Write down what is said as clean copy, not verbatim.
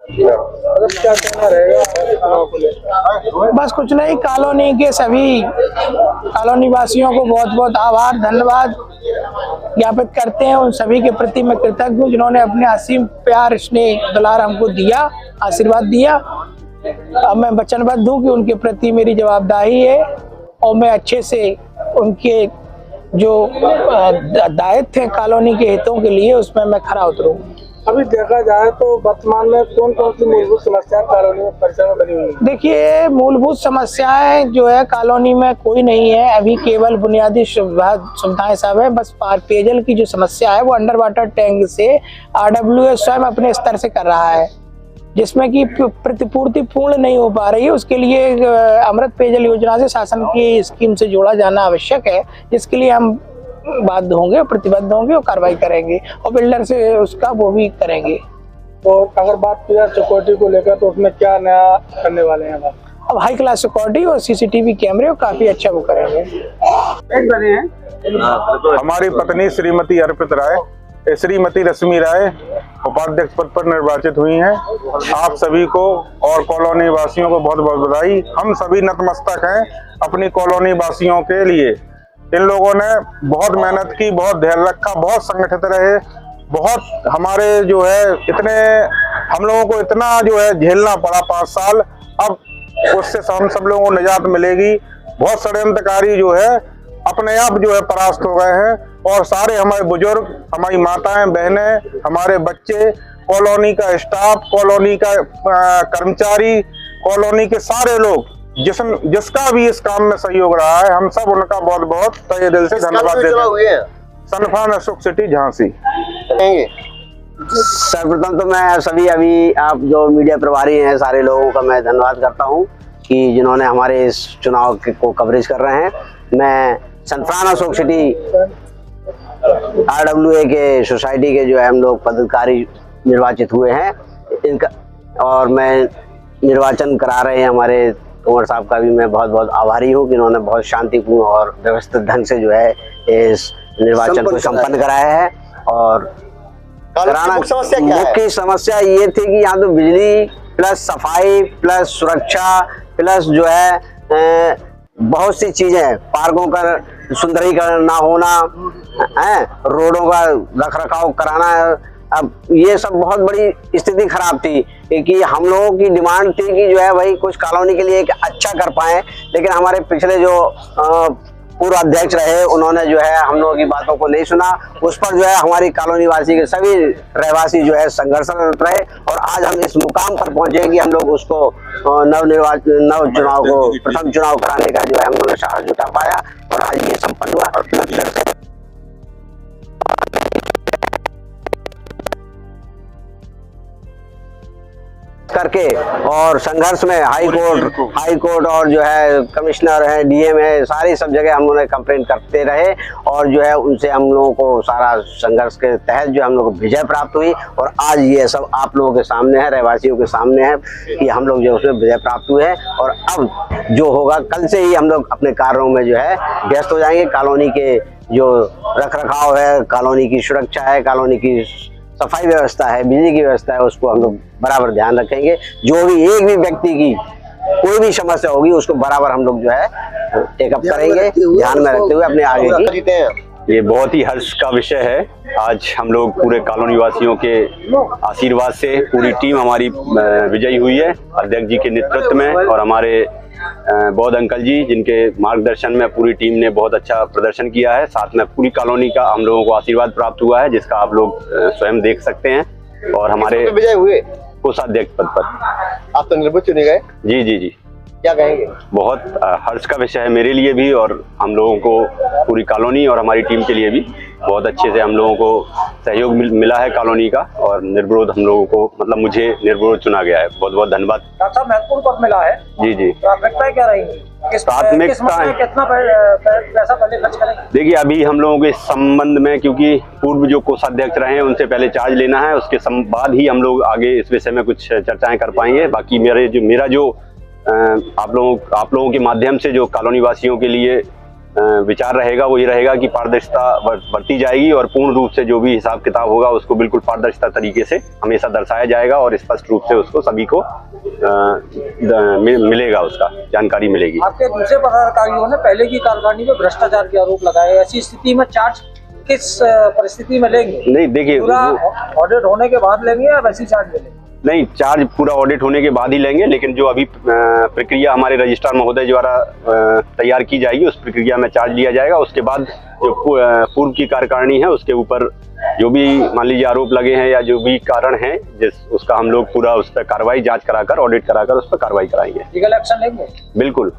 क्या कहना रहेगा चुनाव को लेकर? बस कुछ नहीं, कॉलोनी के सभी कॉलोनी वासियों को बहुत बहुत आभार धन्यवाद ज्ञापित करते हैं। उन सभी के प्रति मैं कृतज्ञ हूँ जिन्होंने अपने असीम प्यार स्नेह दुलार हमको दिया, आशीर्वाद दिया। अब मैं वचनबद्ध हूँ कि उनके प्रति मेरी जवाबदेही है और मैं अच्छे से उनके जो दायित्व है कॉलोनी के हितों के लिए उसमें मैं खरा उतरूँ। अभी देखा जाए तो वर्तमान में कौन कौन सी मूलभूत समस्याएं कॉलोनी में परिसर में बनी हुई है? देखिए, मूलभूत समस्याएं जो है कॉलोनी में कोई नहीं है अभी, केवल बुनियादी सुविधाएं सब है। बस पेयजल की जो समस्या है वो अंडर वाटर टैंक से RWA स्वयं अपने स्तर से कर रहा है, जिसमें कि प्रतिपूर्ति पूर्ण नहीं हो पा रही है। उसके लिए अमृत पेयजल योजना से शासन की स्कीम से जोड़ा जाना आवश्यक है, जिसके लिए हम बाध्य होंगे, प्रतिबद्ध होंगे और कार्रवाई करेंगे और बिल्डर से उसका वो भी करेंगे। तो अगर बात की जाए सिक्योरिटी को लेकर तो उसमें क्या नया करने वाले हैं? अब हाई क्लास सिक्योरिटी और CCTV कैमरे और काफी अच्छा वो करेंगे। एक बने हैं हमारी पत्नी श्रीमती अर्पित राय, श्रीमती रश्मि राय उपाध्यक्ष पद पर निर्वाचित हुई हैं। आप सभी को और कॉलोनी वासियों को बहुत बहुत बधाई। हम सभी नतमस्तक हैं अपनी कॉलोनी वासियों के लिए। इन लोगों ने बहुत मेहनत की, बहुत धैर्य रखा, बहुत संगठित रहे, बहुत हमारे जो है इतने हम लोगों को इतना जो है झेलना पड़ा 5 साल। अब उससे हम सब लोगों को निजात मिलेगी। बहुत षड्यंत्रकारी जो है अपने आप जो है परास्त हो गए हैं और सारे हमारे बुजुर्ग, हमारी माताएं बहनें, हमारे बच्चे, कॉलोनी का स्टाफ, कॉलोनी का कर्मचारी, कॉलोनी के सारे लोग जिसका भी इस काम में सहयोग रहा है, हम सब उनका बहुत बहुत तहे दिल से धन्यवाद देते हैं। सनफान अशोक सिटी झांसी। सर्वप्रथम तो मैं सभी अभी आप जो मीडिया प्रभारी हैं सारे लोगों का मैं धन्यवाद करता हूं कि जिन्होंने हमारे इस चुनाव को कवरेज कर रहे हैं। मैं सनफान अशोक सिटी RWA के सोसाइटी के जो है हम लोग पदाधिकारी निर्वाचित हुए हैं इनका, और मैं निर्वाचन करा रहे हैं हमारे कुंवर साहब का भी मैं बहुत बहुत आभारी हूँ कि इन्होंने बहुत शांतिपूर्ण और व्यवस्थित ढंग से जो है इस निर्वाचन को संपन्न कराया है। और मुख्य समस्या ये थी कि यहाँ तो बिजली प्लस सफाई प्लस सुरक्षा प्लस जो है बहुत सी चीजें, पार्कों का सुंदरीकरण ना होना है, रोडों का रखरखाव कराना, अब ये सब बहुत बड़ी स्थिति खराब थी कि हम लोगों की डिमांड थी कि जो है भाई कुछ कॉलोनी के लिए एक अच्छा कर पाए। लेकिन हमारे पिछले जो पूर्व अध्यक्ष रहे उन्होंने जो है हम लोगों की बातों को नहीं सुना। उस पर जो है हमारी कॉलोनी वासी के सभी रहवासी जो है संघर्षरत रहे और आज हम इस मुकाम पर पहुंचे कि हम लोग उसको नव चुनाव को प्रथम चुनाव कराने का जो है हम लोगों साहस जुटा पाया और आज ये संपन्न हुआ। करके और संघर्ष में हाई कोर्ट और जो है कमिश्नर है, DM है, सारी सब जगह हम लोग कंप्लेन करते रहे और जो है उनसे हम लोगों को सारा संघर्ष के तहत जो हम लोग को विजय प्राप्त हुई। और आज ये सब आप लोगों के सामने है, रहवासियों के सामने है कि हम लोग जो उसमें विजय प्राप्त हुए हैं। और अब जो होगा कल से ही हम लोग अपने कार्यों में जो है व्यस्त हो जाएंगे। कॉलोनी के जो रखरखाव है, कॉलोनी की सुरक्षा है, कॉलोनी की सफाई व्यवस्था है, बिजली की व्यवस्था है, उसको हम लोग बराबर ध्यान रखेंगे। जो भी एक भी व्यक्ति की कोई भी समस्या होगी उसको बराबर हम लोग जो है टेकअप करेंगे, ध्यान में रखते हुए अपने आगे की। ये बहुत ही हर्ष का विषय है। आज हम लोग पूरे कॉलोनी वासियों के आशीर्वाद से पूरी टीम हमारी विजयी हुई है, अध्यक्ष जी के नेतृत्व में और हमारे बौद्ध अंकल जी जिनके मार्गदर्शन में पूरी टीम ने बहुत अच्छा प्रदर्शन किया है। साथ में पूरी कॉलोनी का हम लोगों को आशीर्वाद प्राप्त हुआ है जिसका आप लोग स्वयं देख सकते हैं। और हमारे विजय हुए कोषाध्यक्ष पद पर आप तो निर्वाचित चुने गए। जी जी जी, क्या कहेंगे? बहुत हर्ष का विषय है मेरे लिए भी और हम लोगों को पूरी कॉलोनी और हमारी टीम के लिए भी बहुत अच्छे से हम लोगों को सहयोग मिला है कॉलोनी का और निर्विरोध हम लोगों को मतलब मुझे निर्विरोध चुना गया है। बहुत बहुत धन्यवाद। महत्वपूर्ण पद मिला है। जी जी, प्राथमिकताएं क्या रहेंगी? प्राथमिकताएं कितना पैसा पहले खर्च करेंगे? देखिए अभी हम लोगों के संबंध में क्योंकि पूर्व जो कोषाध्यक्ष रहे हैं उनसे पहले चार्ज लेना है, उसके बाद ही हम लोग आगे इस विषय में कुछ चर्चाएं कर पाएंगे। बाकी मेरा जो आप लोगों के माध्यम से जो कॉलोनी वासियों के लिए विचार रहेगा वो ये रहेगा कि पारदर्शिता बरती जाएगी और पूर्ण रूप से जो भी हिसाब किताब होगा उसको बिल्कुल पारदर्शिता तरीके से हमेशा दर्शाया जाएगा और स्पष्ट रूप से उसको सभी को मिलेगा, उसका जानकारी मिलेगी। आपके दूसरे पदाधिकारियों ने पहले की कार्यकारिणी में भ्रष्टाचार के आरोप लगाए, ऐसी स्थिति में चार्ज किस परिस्थिति में लेंगे? नहीं देखिए, पूरा ऑडिट होने के बाद लेंगे या वैसी चार्ज लेंगे? नहीं, चार्ज पूरा ऑडिट होने के बाद ही लेंगे, लेकिन जो अभी प्रक्रिया हमारे रजिस्ट्रार महोदय द्वारा तैयार की जाएगी उस प्रक्रिया में चार्ज लिया जाएगा। उसके बाद जो पूर्व की कार्यकारिणी है उसके ऊपर जो भी मान लीजिए आरोप लगे हैं या जो भी कारण है उसका हम लोग पूरा उस पर कार्रवाई जांच कराकर ऑडिट कराकर उस पर कार्रवाई कराएंगे। लीगल एक्शन लेंगे? बिल्कुल।